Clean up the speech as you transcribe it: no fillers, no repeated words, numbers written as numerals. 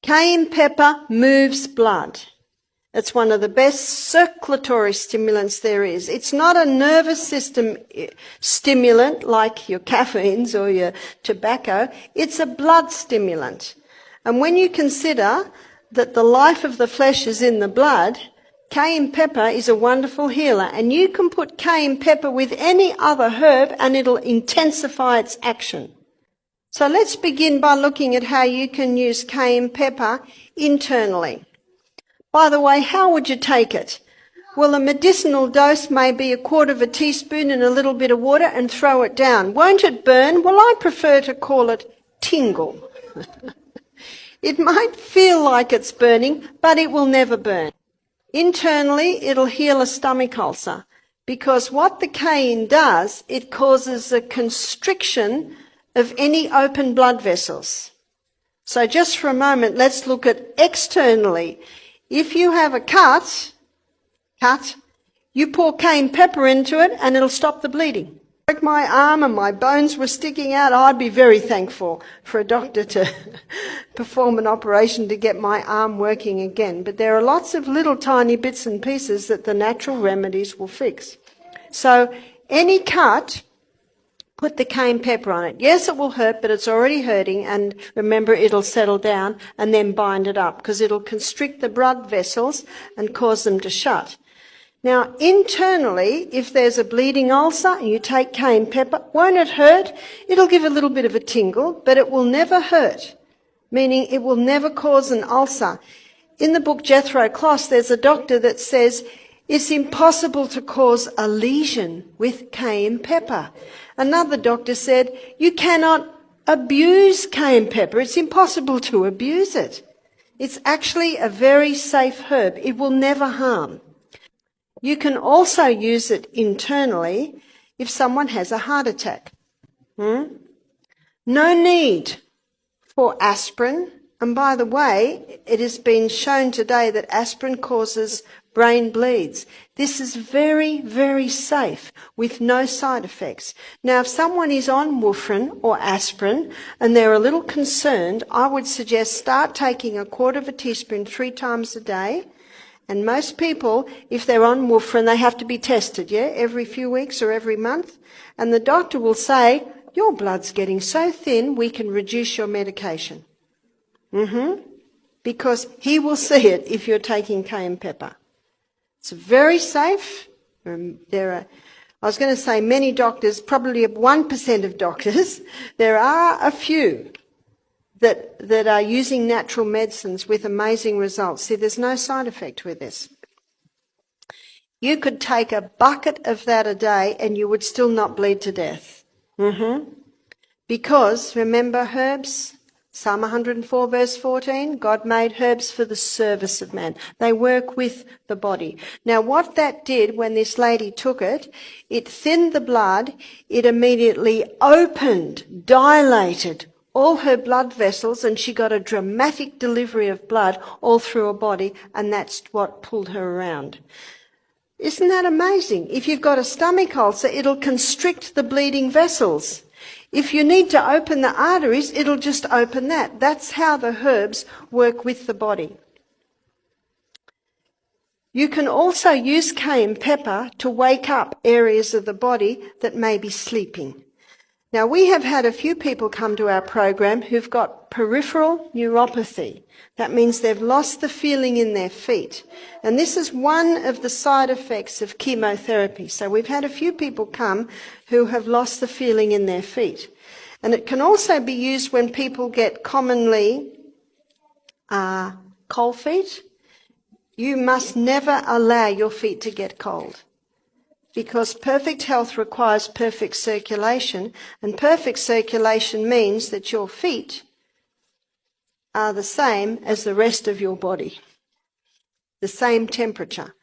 Cayenne pepper moves blood. It's one of the best circulatory stimulants there is. It's not a nervous system stimulant like your caffeines or your tobacco. It's a blood stimulant. And when you consider that the life of the flesh is in the blood, cayenne pepper is a wonderful healer. And you can put cayenne pepper with any other herb and it'll intensify its action. So let's begin by looking at how you can use cayenne pepper internally. By the way, how would you take it? Well, a medicinal dose may be 1/4 teaspoon in a little bit of water and throw it down. Won't it burn? Well, I prefer to call it tingle. It might feel like it's burning, but it will never burn. Internally, it'll heal a stomach ulcer because what the cayenne does, it causes a constriction of any open blood vessels. So just for a moment, let's look at externally. If you have a cut, you pour cayenne pepper into it and it'll stop the bleeding. Like my arm and my bones were sticking out, I'd be very thankful for a doctor to perform an operation to get my arm working again. But there are lots of little tiny bits and pieces that the natural remedies will fix. So any cut, put the cayenne pepper on it. Yes, it will hurt, but it's already hurting, and remember, it'll settle down and then bind it up because it'll constrict the blood vessels and cause them to shut. Now, internally, if there's a bleeding ulcer and you take cayenne pepper, won't it hurt? It'll give a little bit of a tingle, but it will never hurt, meaning it will never cause an ulcer. In the book Jethro Kloss, there's a doctor that says it's impossible to cause a lesion with cayenne pepper. Another doctor said, you cannot abuse cayenne pepper. It's impossible to abuse it. It's actually a very safe herb. It will never harm. You can also use it internally if someone has a heart attack. No need for aspirin. And by the way, it has been shown today that aspirin causes brain bleeds. This is very, very safe with no side effects. Now, if someone is on warfarin or aspirin and they're a little concerned, I would suggest start taking 1/4 teaspoon 3 times a day. And most people, if they're on warfarin, they have to be tested, every few weeks or every month. And the doctor will say, your blood's getting so thin, we can reduce your medication. Because he will see it if you're taking cayenne pepper. It's very safe. I was going to say many doctors, probably 1% of doctors, there are a few that are using natural medicines with amazing results. See, there's no side effect with this. You could take a bucket of that a day and you would still not bleed to death. Because, remember herbs? Psalm 104 verse 14, God made herbs for the service of man. They work with the body. Now what that did when this lady took it, it thinned the blood, it immediately opened, dilated all her blood vessels, and she got a dramatic delivery of blood all through her body, and that's what pulled her around. Isn't that amazing? If you've got a stomach ulcer, it'll constrict the bleeding vessels. If you need to open the arteries, it'll just open that. That's how the herbs work with the body. You can also use cayenne pepper to wake up areas of the body that may be sleeping. Now, we have had a few people come to our program who've got peripheral neuropathy. That means they've lost the feeling in their feet. And this is one of the side effects of chemotherapy. So we've had a few people come who have lost the feeling in their feet. And it can also be used when people get commonly cold feet. You must never allow your feet to get cold, because perfect health requires perfect circulation, and perfect circulation means that your feet are the same as the rest of your body, the same temperature.